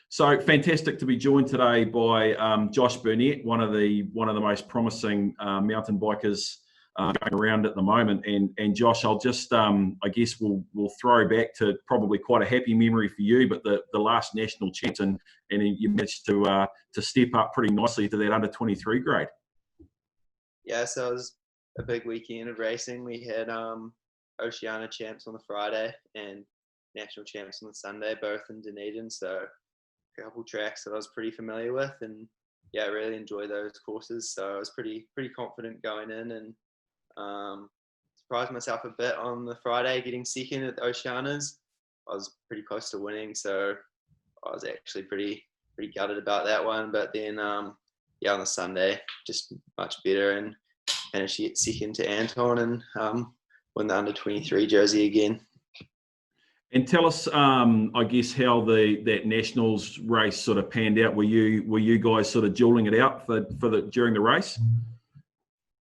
So fantastic to be joined today by Josh Burnett, one of the most promising mountain bikers going around at the moment. And Josh, I'll just I guess we'll throw back to probably quite a happy memory for you, but the last national champs, and you managed to step up pretty nicely to that under 23 grade. Yeah, so it was a big weekend of racing. We had Oceania champs on the Friday and national champs on the Sunday, both in Dunedin. So a couple tracks that I was pretty familiar with, and yeah, I really enjoyed those courses. So I was pretty confident going in, and surprised myself a bit on the Friday getting second at the Oceanias. I was pretty close to winning, so I was actually pretty gutted about that one. But then yeah, on the Sunday, just much better and managed to get second to Anton and win the under 23 jersey again. And tell us, I guess, how that nationals race sort of panned out. Were you guys sort of dueling it out during the race?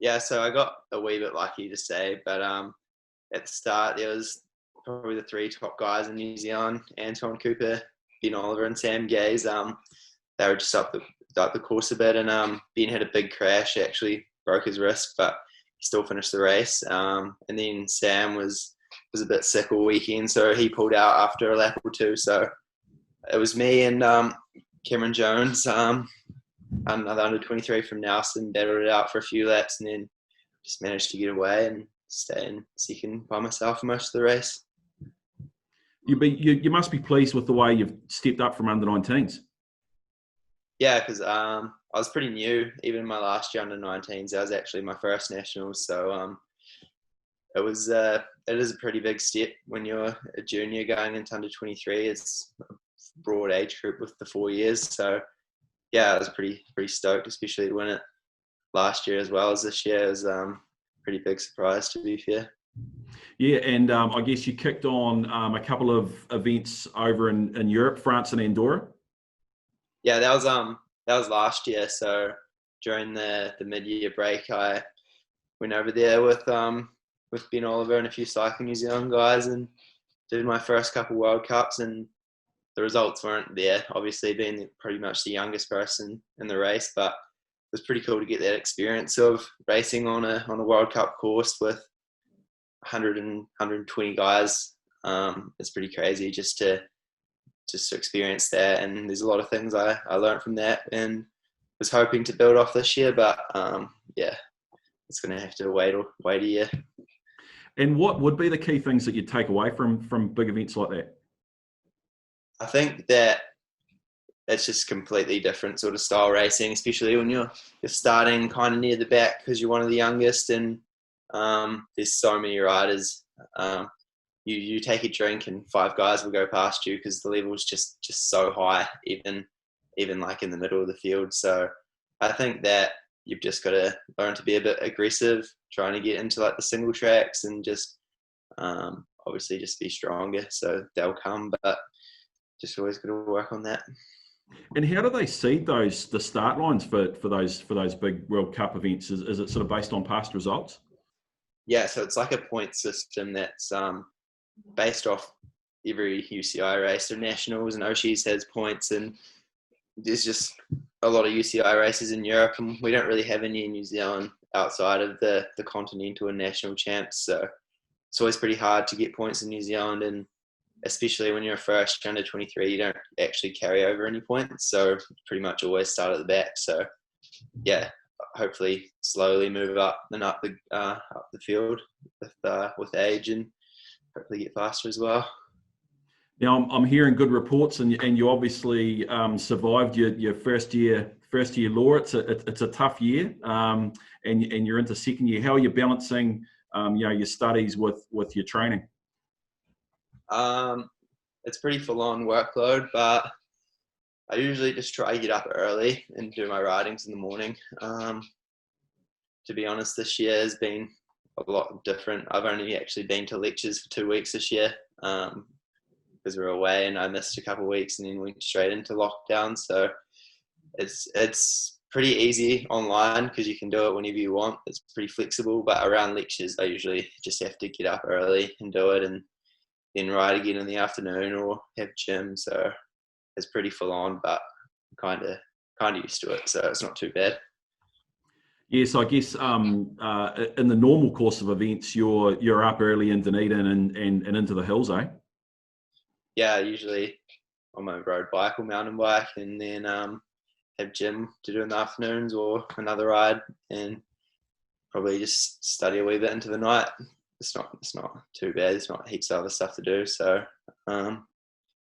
Yeah, so I got a wee bit lucky to say, but at the start there was probably the three top guys in New Zealand: Anton Cooper, Ben Oliver, and Sam Gaze. They were just up the course a bit, and Ben had a big crash, actually broke his wrist, but he still finished the race. And then Sam was a bit sick all weekend, so he pulled out after a lap or two. So it was me and Cameron Jones, another under 23 from Nelson, battled it out for a few laps, and then just managed to get away and stay in second by myself for most of the race. You must be pleased with the way you've stepped up from under 19s. Yeah, because I was pretty new. Even in my last year under 19s, that was actually my first nationals. So it is a pretty big step when you're a junior going into under 23. It's a broad age group with the 4 years. So yeah, I was pretty stoked, especially to win it last year as well as this year. It was a pretty big surprise, to be fair. Yeah, and I guess you kicked on a couple of events over in Europe, France and Andorra. Yeah, that was last year. So during the mid-year break, I went over there with Ben Oliver and a few Cycling New Zealand guys and did my first couple World Cups, and the results weren't there, obviously being pretty much the youngest person in the race, but it was pretty cool to get that experience of racing on a World Cup course with 120 guys. It's pretty crazy just to experience that, and there's a lot of things I learned from that and was hoping to build off this year, but yeah, it's going to have to wait a year. And what would be the key things that you'd take away from big events like that? I think that it's just completely different sort of style racing, especially when you're starting kind of near the back because you're one of the youngest, and there's so many riders. You take a drink and 5 guys will go past you because the level's just so high, even like in the middle of the field. So I think that you've just got to learn to be a bit aggressive, trying to get into like the single tracks and just obviously just be stronger. So they'll come, but just always got to work on that. And how do they seed the start lines for those big World Cup events? Is it sort of based on past results? Yeah, so it's like a point system that's based off every UCI race. So nationals and Oshis has points, and there's just a lot of UCI races in Europe, and we don't really have any in New Zealand outside of the continental and national champs. So it's always pretty hard to get points in New Zealand, and especially when you're a first under 23, you don't actually carry over any points. So pretty much always start at the back. So yeah, hopefully slowly move up the field with age, and hopefully get faster as well. Now I'm hearing good reports, and you obviously survived your first year law. It's a tough year, and you're into second year. How are you balancing your studies with your training? It's pretty full on workload, but I usually just try to get up early and do my ridings in the morning. To be honest, this year has been a lot different. I've only actually been to lectures for 2 weeks this year because we're away, and I missed a couple of weeks and then went straight into lockdown. So it's pretty easy online because you can do it whenever you want. It's pretty flexible, but around lectures, I usually just have to get up early and do it, and then ride again in the afternoon or have gym. So it's pretty full on, but kind of used to it, so it's not too bad. Yes, I guess in the normal course of events, you're up early in Dunedin and into the hills, eh? Yeah, usually on my road bike or mountain bike, and then have gym to do in the afternoons or another ride, and probably just study a wee bit into the night. It's not too bad. There's not heaps of other stuff to do, so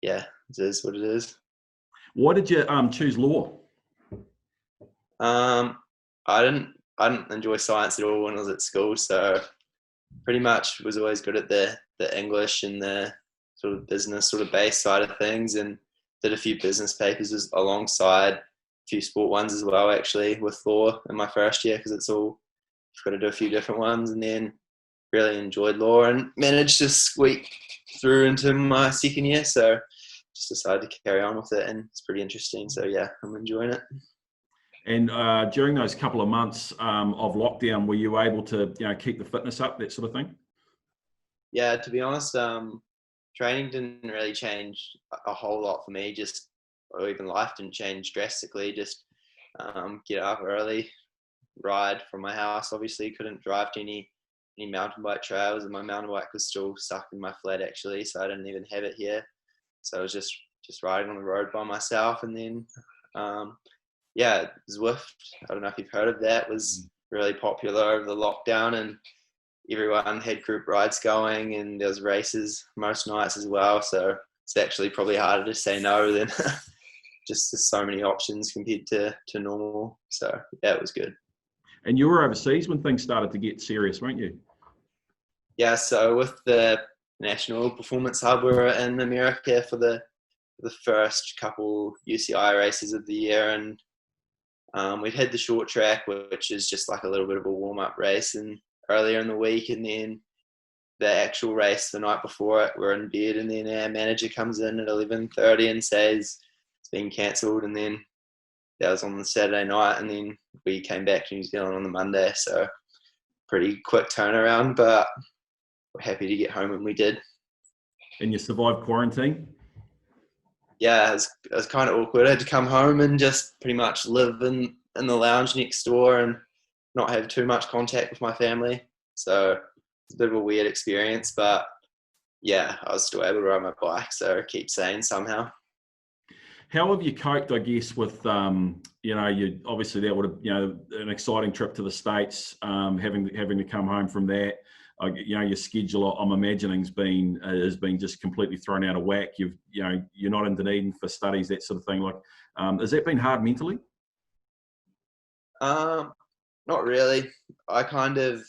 yeah, it is what it is. Why did you choose law? I didn't enjoy science at all when I was at school, so pretty much was always good at the English and the sort of business sort of base side of things, and did a few business papers alongside a few sport ones as well, actually, with law in my first year, because it's all, you've got to do a few different ones, and then really enjoyed law and managed to squeak through into my second year, so just decided to carry on with it, and it's pretty interesting, so yeah, I'm enjoying it. And during those couple of months of lockdown, were you able to keep the fitness up, that sort of thing? Yeah, to be honest, training didn't really change a whole lot for me, or even life didn't change drastically, just get up early, ride from my house. Obviously couldn't drive to any mountain bike trails, and my mountain bike was still stuck in my flat actually, so I didn't even have it here. So I was just riding on the road by myself, and then yeah, Zwift, I don't know if you've heard of that, was really popular over the lockdown, and everyone had group rides going, and there was races most nights as well, so it's actually probably harder to say no than just there's so many options compared to normal, so yeah, it was good. And you were overseas when things started to get serious, weren't you? Yeah, so with the National Performance Hub, we were in America for the first couple UCI races of the year, and we'd had the short track, which is just like a little bit of a warm-up race, and earlier in the week, and then the actual race the night before it, we're in bed, and then our manager comes in at 11:30 and says it's been cancelled, and then that was on the Saturday night, and then we came back to New Zealand on the Monday, so pretty quick turnaround, but we're happy to get home when we did. And you survived quarantine? Yeah, it was kind of awkward. I had to come home and just pretty much live in the lounge next door and not have too much contact with my family. So it's a bit of a weird experience, but yeah, I was still able to ride my bike, so I keep saying somehow. How have you coped, I guess, with, you obviously that would have, an exciting trip to the States, having to come home from that. Your schedule, I'm imagining, has been just completely thrown out of whack. You're not in Dunedin for studies, that sort of thing. Like, has that been hard mentally? Not really. I kind of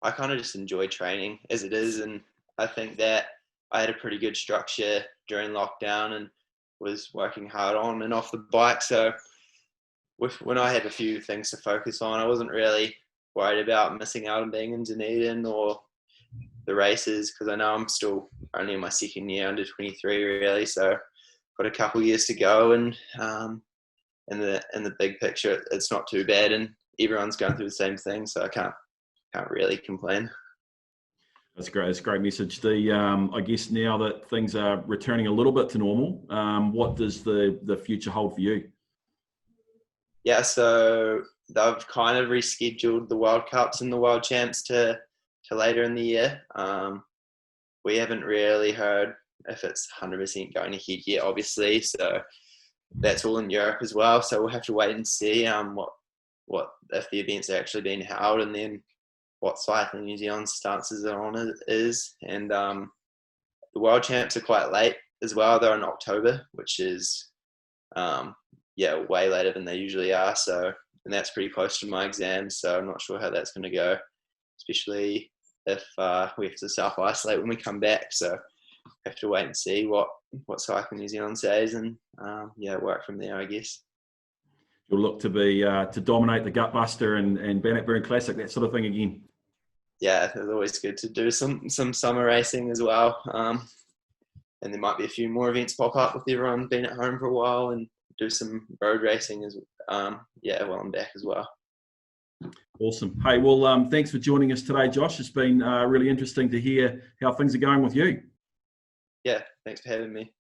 just enjoy training as it is, and I think that I had a pretty good structure during lockdown and was working hard on and off the bike. So when I had a few things to focus on, I wasn't really worried about missing out on being in Dunedin or the races, because I know I'm still only in my second year under 23 really, so got a couple years to go, and in the big picture it's not too bad, and everyone's going through the same thing, so I can't really complain. That's great. That's a great message. I guess now that things are returning a little bit to normal, what does the future hold for you? Yeah, so they've kind of rescheduled the World Cups and the World Champs to later in the year. We haven't really heard if it's 100% going ahead yet, obviously. So that's all in Europe as well. So we'll have to wait and see what if the events are actually being held, and then what Cycling New Zealand's stances are on it is. And the World Champs are quite late as well. They're in October, which is way later than they usually are. So, and that's pretty close to my exams. So I'm not sure how that's going to go, especially if we have to self-isolate when we come back. So have to wait and see what Cycling New Zealand says, and work from there, I guess. You'll look to be to dominate the Gutbuster and Bannockburn Classic, that sort of thing again. Yeah, it's always good to do some summer racing as well. And there might be a few more events pop up with everyone being at home for a while, and do some road racing while I'm back as well. Awesome. Hey, well, thanks for joining us today, Josh. It's been really interesting to hear how things are going with you. Yeah, thanks for having me.